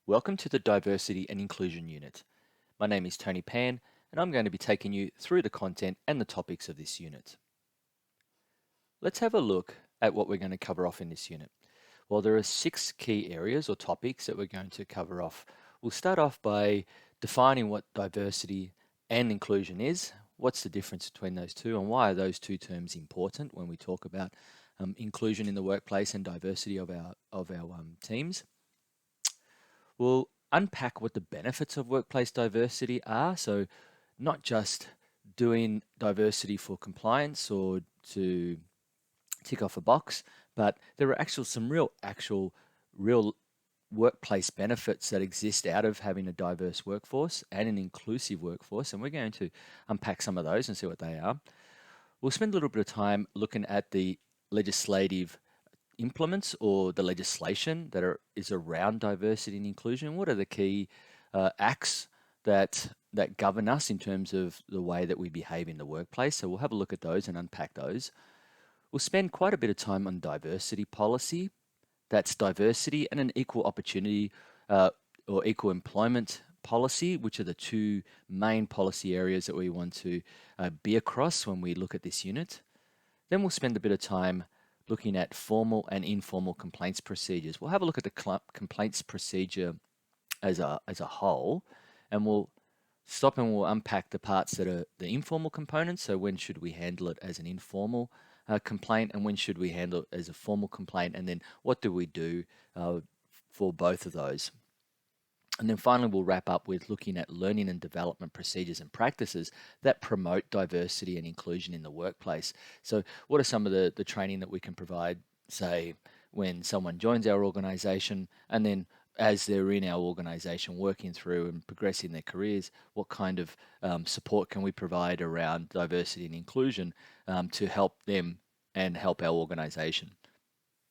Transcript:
Welcome to the Diversity and Inclusion Unit. My name is Tony Pan, and I'm going to be taking you through the content and the topics of this unit. Let's have a look at what we're going to cover off in this unit. Well, there are 6 key areas or topics that we're going to cover off. We'll start off by defining what diversity and inclusion is, what's the difference between those two, and why are those two terms important when we talk about inclusion in the workplace and diversity of our teams. We'll unpack what the benefits of workplace diversity are. So, not just doing diversity for compliance or to tick off a box, but there are some real workplace benefits that exist out of having a diverse workforce and an inclusive workforce. And we're going to unpack some of those and see what they are. We'll spend a little bit of time looking at the legislative implements or the legislation is around diversity and inclusion. What are the key acts that govern us in terms of the way that we behave in the workplace? So we'll have a look at those and unpack those. We'll spend quite a bit of time on diversity policy. That's diversity and an equal opportunity or equal employment policy, which are the two main policy areas that we want to be across when we look at this unit. Then we'll spend a bit of time looking at formal and informal complaints procedures. We'll have a look at the complaints procedure as a whole, and we'll stop and we'll unpack the parts that are the informal components. So when should we handle it as an informal complaint, and when should we handle it as a formal complaint, and then what do we do for both of those? And then finally, we'll wrap up with looking at learning and development procedures and practices that promote diversity and inclusion in the workplace. So, what are some of the training that we can provide, say, when someone joins our organization, and then as they're in our organization working through and progressing their careers, what kind of support can we provide around diversity and inclusion to help them and help our organization?